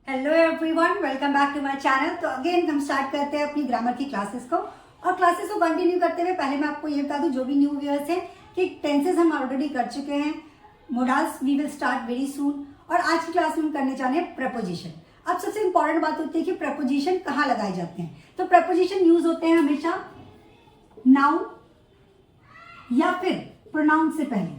Hello everyone, welcome back to my channel. तो again हम start करते हैं अपनी ग्रामर की क्लासेस को। और क्लासेस को कंटिन्यू करते हुए पहले मैं आपको ये बता दूं, जो भी न्यू व्यूअर्स हैं, कि टेंसेस हम ऑलरेडी कर चुके हैं। Modals we will start very soon. और आज की क्लास में हम करने जा रहे हैं प्रपोजिशन। अब सबसे इंपॉर्टेंट बात होती है कि प्रपोजिशन कहाँ लगाए जाते हैं। तो प्रपोजिशन यूज होते हैं हमेशा नाउन या फिर प्रोनाउन से पहले।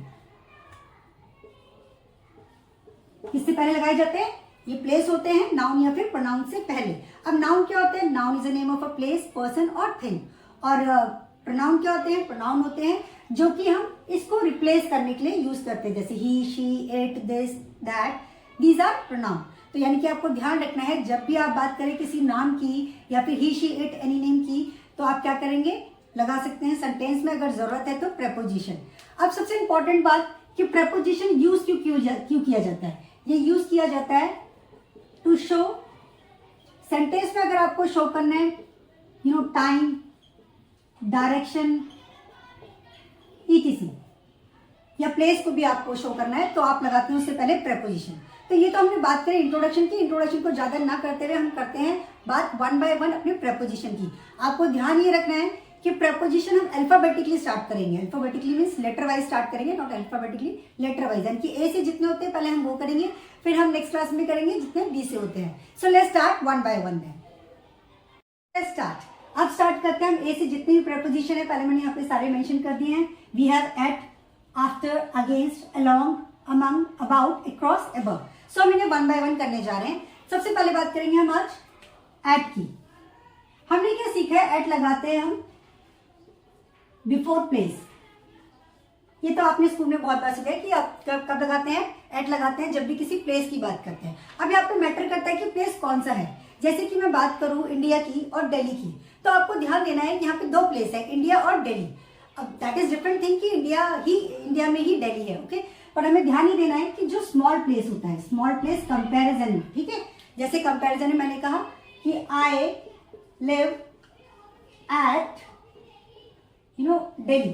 किससे पहले लगाए जाते हैं? ये प्लेस होते हैं नाउन या फिर प्रोनाउन से पहले। अब नाउन क्या होते हैं? Noun is a name of a place, person और थिंग। और प्रोनाउन क्या होते हैं? प्रोनाउन होते हैं जो कि हम इसको रिप्लेस करने के लिए यूज करते हैं, जैसे he, she, it, this, that, these are pronoun. तो यानी कि आपको ध्यान रखना है, जब भी आप बात करें किसी नाम की या फिर ही, शी, इट, एनी नेम की, तो आप क्या करेंगे? लगा सकते हैं सेंटेंस में, अगर जरूरत है तो प्रपोजिशन। अब सबसे इंपॉर्टेंट बात कि प्रपोजिशन यूज क्यों किया जाता है? ये यूज किया जाता है टू शो, सेंटेंस में अगर आपको शो करना है टाइम, डायरेक्शन, ईटीसी, या प्लेस को भी आपको शो करना है, तो आप लगाते हैं उससे पहले प्रपोजिशन। तो ये तो हमने बात करी इंट्रोडक्शन की। इंट्रोडक्शन को ज्यादा ना करते हुए हम करते हैं बात वन बाय वन अपने प्रपोजिशन की। आपको ध्यान ये रखना है कि प्रपोजिशन हम अल्फाबेटिकली स्टार्ट करेंगे। Alphabetically means letter wise start करेंगे, नॉट अल्फाबेटिकली, लेटर वाइज। यानी कि ए से जितने होते हैं पहले हम वो करेंगे, फिर हम नेक्स्ट क्लास में करेंगे जितने बी से होते हैं। So let's start one by one. Let's start. अब स्टार्ट करते हैं हम ए से जितने भी प्रपोजिशन है, पहले मैंने यहाँ पे सारे मेंशन कर दिए हैं। We have at, after, against, along, among, about, across, above. So हम इन्हें वन बाय वन करने जा रहे हैं। सबसे पहले बात करेंगे हम आज एट की। हमने क्या सीखा है? एट लगाते हैं हम बिफोर प्लेस। ये तो आपने स्कूल में बहुत बार सीखा है कि आप कब लगाते हैं? एट लगाते हैं जब भी किसी प्लेस की बात करते हैं। अब यहाँ पे मैटर करता है कि प्लेस कौन सा है। जैसे कि मैं बात करूं इंडिया की और दिल्ली की, तो आपको ध्यान देना है कि यहाँ पे दो प्लेस है, इंडिया और दिल्ली। अब दैट इज डिफरेंट थिंग कि इंडिया में ही दिल्ली है, ओके। पर हमें ध्यान ही देना है कि जो स्मॉल प्लेस होता है, स्मॉल प्लेस कंपेरिजन में, ठीक है। जैसे कंपेरिजन में मैंने कहा कि आई लिव एट दिल्ली,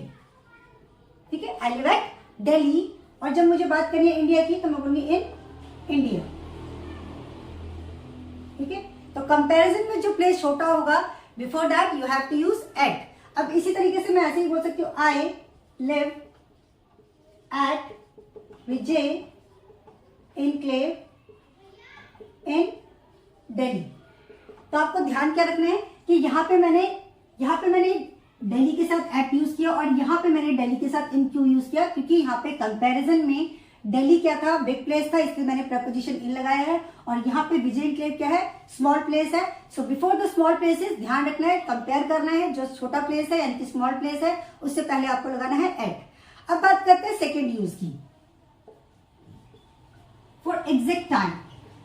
ठीक है, आई लिव एट दिल्ली। और जब मुझे बात करनी है इंडिया की, तो मैं बोलूंगी इन इंडिया, ठीक है। तो कंपैरिजन में जो प्लेस छोटा होगा, before that you have to use at. अब इसी तरीके से मैं ऐसे ही बोल सकती हूँ, I live at Vijay enclave in Delhi. तो आपको ध्यान क्या रखना है कि यहाँ पे मैंने दिल्ली के साथ एट यूज किया और यहाँ पे मैंने दिल्ली के साथ इन क्यों यूज किया? क्योंकि यहाँ पे कंपैरिजन में दिल्ली क्या था? बिग प्लेस था, इसलिए मैंने प्रपोजिशन इन लगाया है। और यहाँ पे विजय एनक्लेव क्या है? स्मॉल प्लेस है। So before the small places ध्यान रखना है, कंपेयर करना है। जो छोटा प्लेस है यानी कि स्मॉल प्लेस है, उससे पहले आपको लगाना है एट। अब बात करते हैं सेकेंड यूज की, फॉर एग्जैक्ट टाइम।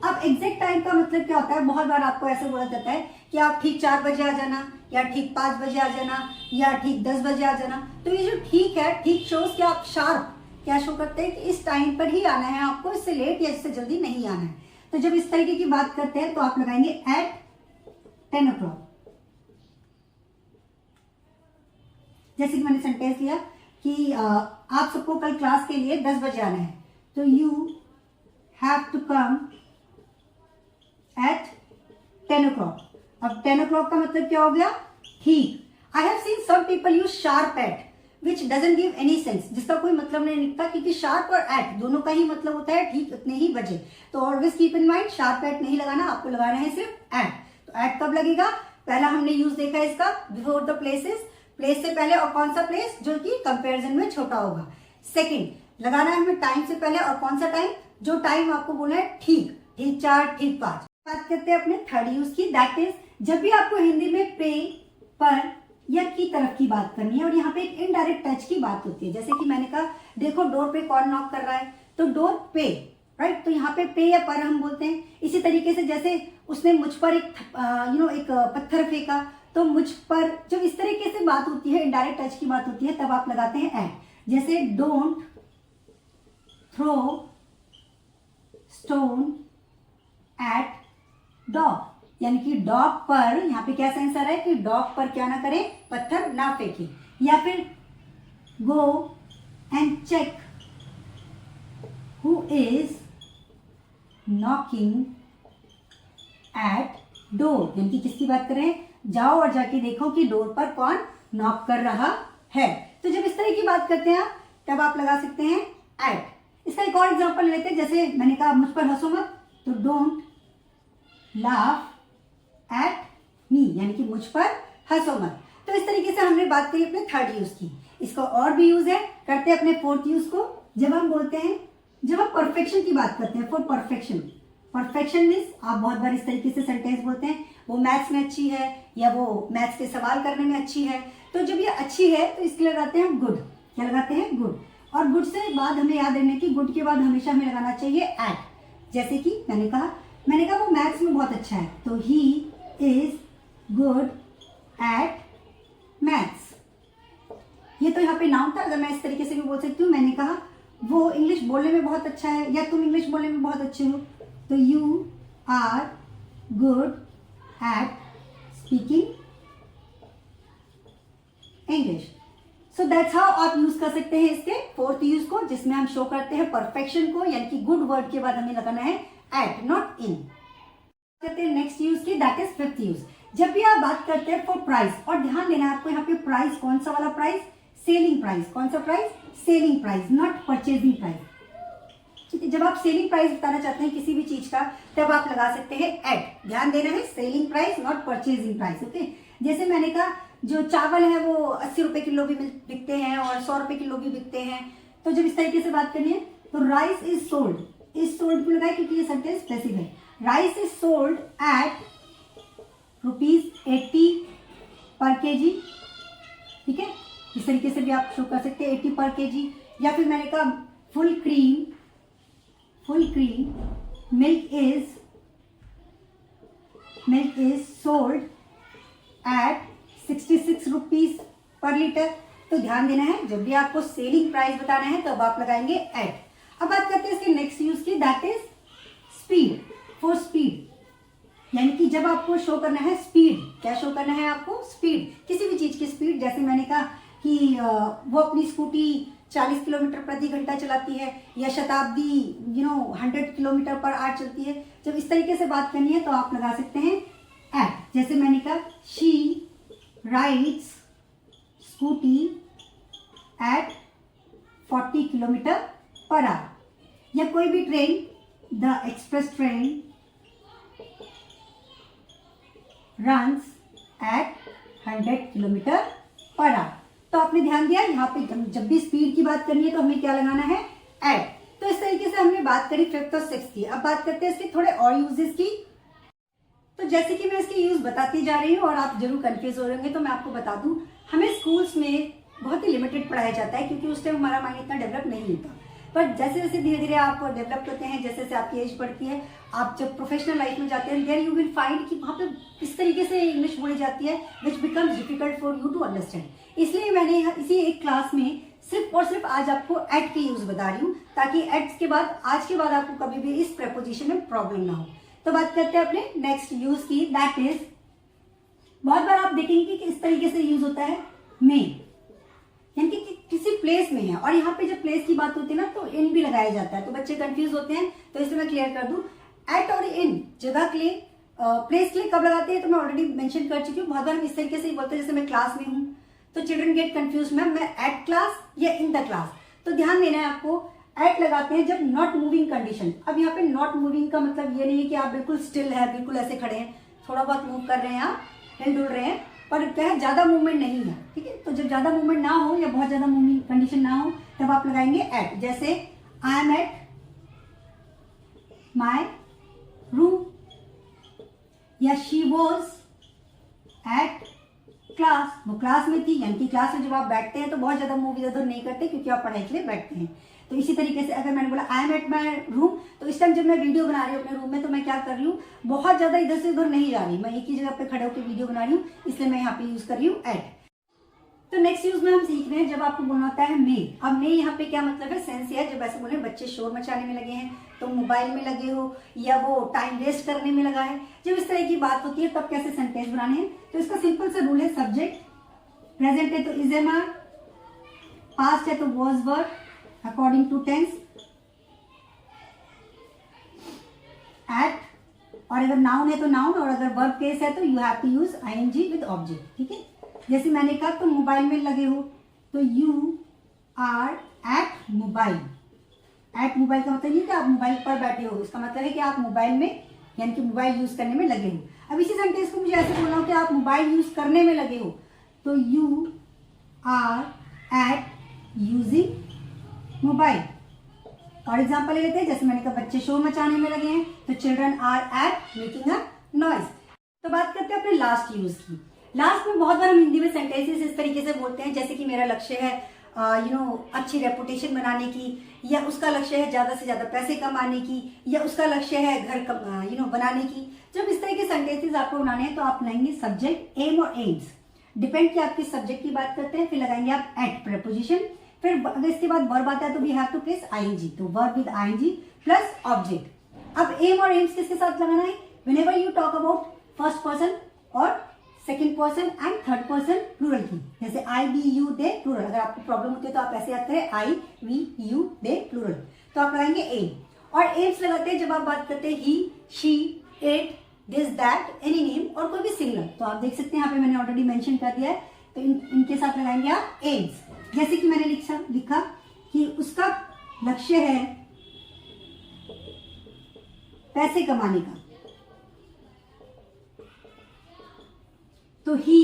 अब एग्जैक्ट टाइम का मतलब क्या होता है? बहुत बार आपको ऐसे बोला जाता है कि आप ठीक 4 बजे आ जाना, या ठीक 5 बजे आ जाना, या ठीक 10 बजे आ जाना। तो ये जो ठीक है, ठीक शोज कि आप शार्प क्या शो करते हैं कि इस टाइम पर ही आना है आपको, इससे लेट या इससे जल्दी नहीं आना है। तो जब इस तरीके की बात करते हैं तो आप लगाएंगे एट 10 o'clock। जैसे कि मैंने सेंटेंस लिया कि आप सबको कल क्लास के लिए 10 बजे आना है, तो you have to come at 10 o'clock। अब 10 o'clock का मतलब क्या हो गया? ठीक। I have seen some people use sharp at which doesn't give any sense, जिसका कोई मतलब नहीं निकलता, क्योंकि शार्प और एट दोनों का ही मतलब होता है ठीक उतने ही बजे। तो always keep in mind, sharp eight नहीं लगाना, आपको लगाना है सिर्फ एट। तो एट कब लगेगा? पहला हमने यूज देखा है इसका बिफोर द प्लेसेस, प्लेस से पहले, और कौन सा प्लेस? जो कि कंपेरिजन में छोटा होगा। सेकेंड लगाना है हमें टाइम से पहले, और कौन सा टाइम? जो टाइम आपको बोलना है ठीक 4, ठीक 5। बात करते हैं अपने थर्ड यूज की, दैट इज जब भी आपको हिंदी में पे, पर या की तरफ की बात करनी है, और यहाँ पे एक इनडायरेक्ट टच की बात होती है। जैसे कि मैंने कहा देखो डोर पे कौन नॉक कर रहा है, तो डोर पे, राइट। तो यहाँ पे या पर हम बोलते हैं। इसी तरीके से जैसे उसने मुझ पर एक पत्थर फेंका, तो मुझ पर, जब इस तरीके से बात होती है, इनडायरेक्ट टच की बात होती है, तब आप लगाते हैं एट। जैसे don't throw stone at dog, यानी कि डॉग पर, यहाँ पे क्या सेंस आ रहा है कि डॉग पर क्या ना करें? पत्थर ना फेंके। या फिर go and check who is knocking at door, यानी कि किसकी बात कर रहे हैं, जाओ और जाके देखो कि डोर पर कौन नॉक कर रहा है। तो जब इस तरह की बात करते हैं आप, तब आप लगा सकते हैं एट। इसका एक और एग्जांपल लेते हैं, जैसे मैंने कहा मुझ पर हंसो मत, तो डोंट लाफ एट मी, यानी कि मुझ पर हंसो मत। तो इस तरीके से हमने बात करी अपने थर्ड यूज की। इसका और भी यूज है, करते हैं अपने फोर्थ यूज को। जब हम बोलते हैं, जब आप परफेक्शन की बात करते हैं, फॉर परफेक्शन, परफेक्शन मीन्स आप बहुत बार इस तरीके से सेंटेंस बोलते हैं, वो मैथ्स में अच्छी है या वो मैथ्स के सवाल करने में अच्छी है। तो जब ये अच्छी है तो इसके लगाते हैं गुड। क्या लगाते हैं, गुड। और गुड से बाद हमें याद रखना कि गुड के बाद हमेशा हमें लगाना चाहिए एट। जैसे कि मैंने कहा वो मैथ्स में बहुत अच्छा है, तो he is good at maths. ये तो यहाँ पे नाउन था। अगर मैं इस तरीके से भी बोल सकती हूँ, मैंने कहा वो इंग्लिश बोलने में बहुत अच्छा है या तुम इंग्लिश बोलने में बहुत अच्छे हो, तो you are good at speaking English. So that's how आप यूज कर सकते हैं इसके फोर्थ यूज को, जिसमें हम शो करते हैं परफेक्शन को, यानी कि गुड वर्ड के बाद हमें लगाना है एट, नॉट इन। करते हैं नेक्स्ट यूज की, दैट इज फिफ्थ यूज। जब भी आप बात करते हैं फॉर प्राइस, और ध्यान देना है आपको यहाँ पे प्राइस कौन सा वाला प्राइस, सेलिंग प्राइस। कौन सा price, selling price, not purchasing price. ठीक है, जब आप सेलिंग प्राइस बताना चाहते हैं किसी भी चीज का, तब आप लगा सकते हैं एट। ध्यान देना है, selling price not purchasing price. Okay, जैसे मैंने कहा जो चावल है वो 80 रुपए किलो भी बिकते हैं और 100 रुपए किलो भी बिकते हैं। तो जब इस तरीके से बात करनी है, तो rice is sold, is sold क्यों लगाए, क्योंकि ये सेंटेंस पैसिव है। राइस इज सोल्ड एट ₹80 पर केजी। ठीक है, इस तरीके से भी आप शो कर सकते हैं 80 पर केजी। या फिर मैंने कहा full cream milk is sold at 66 rupees per litre. तो ध्यान देना है, जब भी आपको सेलिंग प्राइस बताना है तब आप लगाएंगे एट। अब बात करते हैं इसके नेक्स्ट यूज की, that is speed, for speed, यानी कि जब आपको शो करना है स्पीड। क्या शो करना है आपको, स्पीड, किसी भी चीज की स्पीड। जैसे मैंने कहा कि वो अपनी स्कूटी 40 किलोमीटर प्रति घंटा चलाती है, या शताब्दी 100 किलोमीटर पर आवर चलती है। जब इस तरीके से बात करनी है तो आप लगा सकते हैं एट। जैसे मैंने कहा she rides scooty at 40 kilometre per hour. या कोई भी train, the express train runs at 100 kilometre per hour. तो आपने ध्यान दिया, यहाँ पे जब भी स्पीड की बात करनी है तो हमें क्या लगाना है, एट। तो इस तरीके से हमने बात करी फिफ्थ और सिक्स्थ की। अब बात करते हैं इसके थोड़े और यूजेस की। तो जैसे कि मैं इसके यूज बताती जा रही हूँ और आप जरूर कंफ्यूज हो रहे होंगे, तो मैं आपको बता दूं, हमें स्कूल्स में बहुत ही लिमिटेड पढ़ाया जाता है, क्योंकि उस टाइम हमारा माइंड इतना डेवलप नहीं होता। पर जैसे जैसे धीरे धीरे आप डेवलप करते हैं, जैसे जैसे आपकी एज बढ़ती है, आप जब प्रोफेशनल लाइफ में जाते हैं, देयर यू विल फाइंड कि वहाँ पे इस तरीके से इंग्लिश बोली जाती है which becomes difficult for you to understand. इसलिए मैंने इसी एक क्लास में सिर्फ और सिर्फ आज आपको एट के यूज बता रही हूँ, ताकि एट के बाद आज के बाद आपको कभी भी इस प्रेपोजिशन में प्रॉब्लम ना हो। तो बात करते हैं अपने नेक्स्ट यूज की, दैट इज, बहुत बार आप देखेंगे कि इस तरीके से यूज होता है में, यानी कि किसी प्लेस में है, और यहाँ पे जब प्लेस की बात होती है ना तो इन भी लगाया जाता है, तो बच्चे कंफ्यूज होते हैं। तो इसलिए मैं क्लियर कर दूं, एट और इन जगह के लिए, प्लेस के लिए कब लगाते हैं तो मैं ऑलरेडी मेंशन कर चुकी हूँ। बहुत बार हम इस तरीके से ही बोलते हैं, जैसे मैं क्लास में हूँ तो चिल्ड्रन गेट कंफ्यूज, मैम मैं एट क्लास या इन द क्लास। तो ध्यान देना है आपको, एट लगाते हैं जब नॉट मूविंग कंडीशन। अब यहाँ पे नॉट मूविंग का मतलब ये नहीं है कि आप बिल्कुल स्टिल है, बिल्कुल ऐसे खड़े हैं, थोड़ा बहुत मूव कर रहे हैं, आप हिल डुल रहे हैं, पर क्या है ज्यादा मूवमेंट नहीं है। ठीक है, तो जब ज्यादा मूवमेंट ना हो या बहुत ज्यादा मूविंग कंडीशन ना हो तब आप लगाएंगे एट। जैसे I am at my room, या शी वॉज एट क्लास, वो क्लास में थी, यानी कि क्लास में जब आप बैठते हैं तो बहुत ज्यादा मूव इधर उधर नहीं करते, क्योंकि आप पढ़ाई के लिए बैठते हैं। तो इसी तरीके से अगर मैंने बोला I am at my room, तो इस टाइम जब मैं वीडियो बना रही हूँ अपने रूम में, तो मैं क्या कर रही हूँ, बहुत ज्यादा इधर से उधर नहीं जा रही, मैं एक ही जगह पे खड़े होकर वीडियो बना रही हूँ, इसलिए मैं यहाँ पे यूज कर रही हूँ एट। तो नेक्स्ट यूज में हम सीख रहे हैं जब आपको बोलना होता है मे। अब मे यहाँ पे क्या मतलब है, सेंस है, जब ऐसे बोले बच्चे शोर मचाने में लगे हैं, तो मोबाइल में लगे हो या वो टाइम वेस्ट करने में लगा है, जब इस तरह की बात होती है तब कैसे सेंटेंस बनाने हैं। तो इसका सिंपल सा रूल है, सब्जेक्ट, प्रेजेंट है तो इज एम आर, पास्ट है तो was were according to tense, at और अगर नाउन है तो नाउन, और अगर वर्ब केस है तो you have to use ING with object, ठीक है। जैसे मैंने कहा तुम मोबाइल में लगे हो, तो you are at mobile. At mobile का मतलब ये कि आप मोबाइल पर बैठे हो, इसका मतलब है कि आप मोबाइल में यानी कि मोबाइल यूज करने में लगे हो। अब इसी सेंटेंस को मुझे ऐसे बोलना हो कि आप मोबाइल यूज करने में लगे हो, तो you are at using mobile. और एग्जाम्पल ले लेते हैं, जैसे मैंने कहा बच्चे शोर मचाने में लगे हैं, तो children are at making a noise. तो बात करते हैं अपने लास्ट यूज की। लास्ट में बहुत बार हम हिंदी में सेंटेंसेस इस तरीके से बोलते हैं, जैसे कि मेरा लक्ष्य है अच्छी रेपुटेशन बनाने की, या उसका लक्ष्य है ज्यादा से ज्यादा पैसे कमाने की, या उसका लक्ष्य है घर बनाने की। जब इस तरह के सेंटेंसेस आपको बनाने हैं तो आप लाएंगे सब्जेक्ट, एम और एम्स, डिपेंड कि आप किस सब्जेक्ट की बात करते हैं। फिर लगाएंगे आप एट प्रेपोजिशन, फिर अगर इसके बाद वर्ब आता है तो we have to place ING, तो verb with ING plus object. अब एम और एम्स किसके साथ लगाना है? Whenever you talk about first person और second person and third person plural की, जैसे I we you they plural. अगर आपको प्रॉब्लम होती है तो आप ऐसे याद करें, आई वी यू दे प्लूरल, तो आप लगाएंगे एम। और एम्स लगाते हैं जब आप बात करते हैं he, she, it, this, that, any name और कोई भी सिंगुलर। तो आप देख सकते हैं यहाँ पे मैंने ऑलरेडी मेंशन कर दिया है, तो इनके साथ लगाएंगे आप एम्स। जैसे कि मैंने लिखा कि उसका लक्ष्य है पैसे कमाने का, तो ही,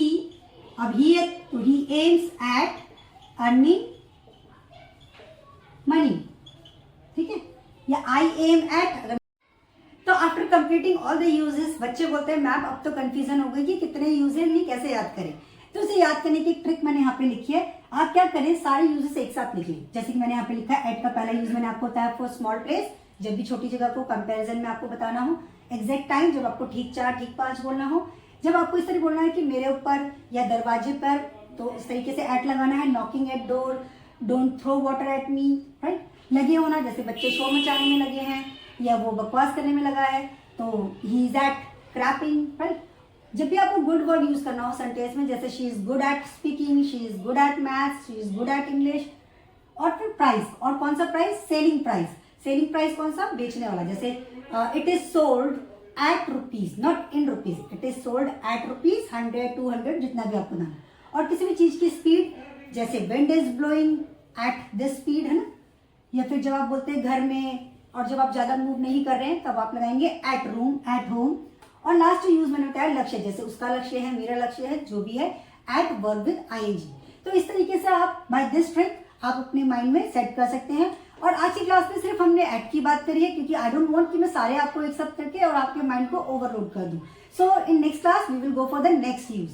अब ही है तो ही एम्स एट अर्निंग मनी, ठीक है, या आई एम एट। तो after completing all the uses, बच्चे बोलते हैं मैम अब तो कंफ्यूजन हो गई कि कितने यूजेस नहीं कैसे याद करें। तो उसे याद करने की एक ट्रिक मैंने यहाँ पे लिखी है। आप क्या करें, सारे यूजेस एक साथ लिख लें। जैसे कि मैंने यहाँ पे लिखा है एट का पहला यूज मैंने आपको बताया फॉर स्मॉल प्लेस, जब भी छोटी जगह को कंपैरिजन में आपको बताना हो। एग्जैक्ट टाइम, जब आपको ठीक 4 ठीक 5 बोलना हो। जब आपको इस तरह बोलना है कि मेरे ऊपर या दरवाजे पर, तो इस तरीके से एट लगाना है। Knocking at door, don't throw water at me, right. लगे होना, जैसे बच्चे शोर मचाने में लगे हैं या वो बकवास करने में लगा है, तो ही इज एट क्रैपिंग, राइट। जब भी आपको गुड वर्ड यूज करना हो सेंटेंस में, जैसे she is good at speaking, she is good at maths, she is good at English. और फिर प्राइस, और कौन सा price? Selling price. Selling price कौन सा? बेचने वाला। जैसे it is sold at rupees, not in rupees, it is sold at rupees 100, 200, जितना भी आपको ना। और किसी भी चीज की स्पीड, जैसे wind is blowing at this speed, है ना। या फिर जब आप बोलते हैं घर में, और जब आप ज्यादा मूव नहीं कर रहे हैं तब आप लगाएंगे एट रूम, एट होम। और लास्ट यूज मैंने बताया लक्ष्य, जैसे उसका लक्ष्य है, मेरा लक्ष्य है, जो भी है, एट वर्ब विद आईएनजी। तो इस तरीके से आप बाय दिस ट्रिक आप अपने माइंड में सेट कर सकते हैं। और आज की क्लास में सिर्फ हमने एट की बात करी है, क्योंकि आई डोंट वांट कि मैं सारे आपको एक साथ करके और आपके माइंड को ओवरलोड कर दूं। So in next class we will go for the next use.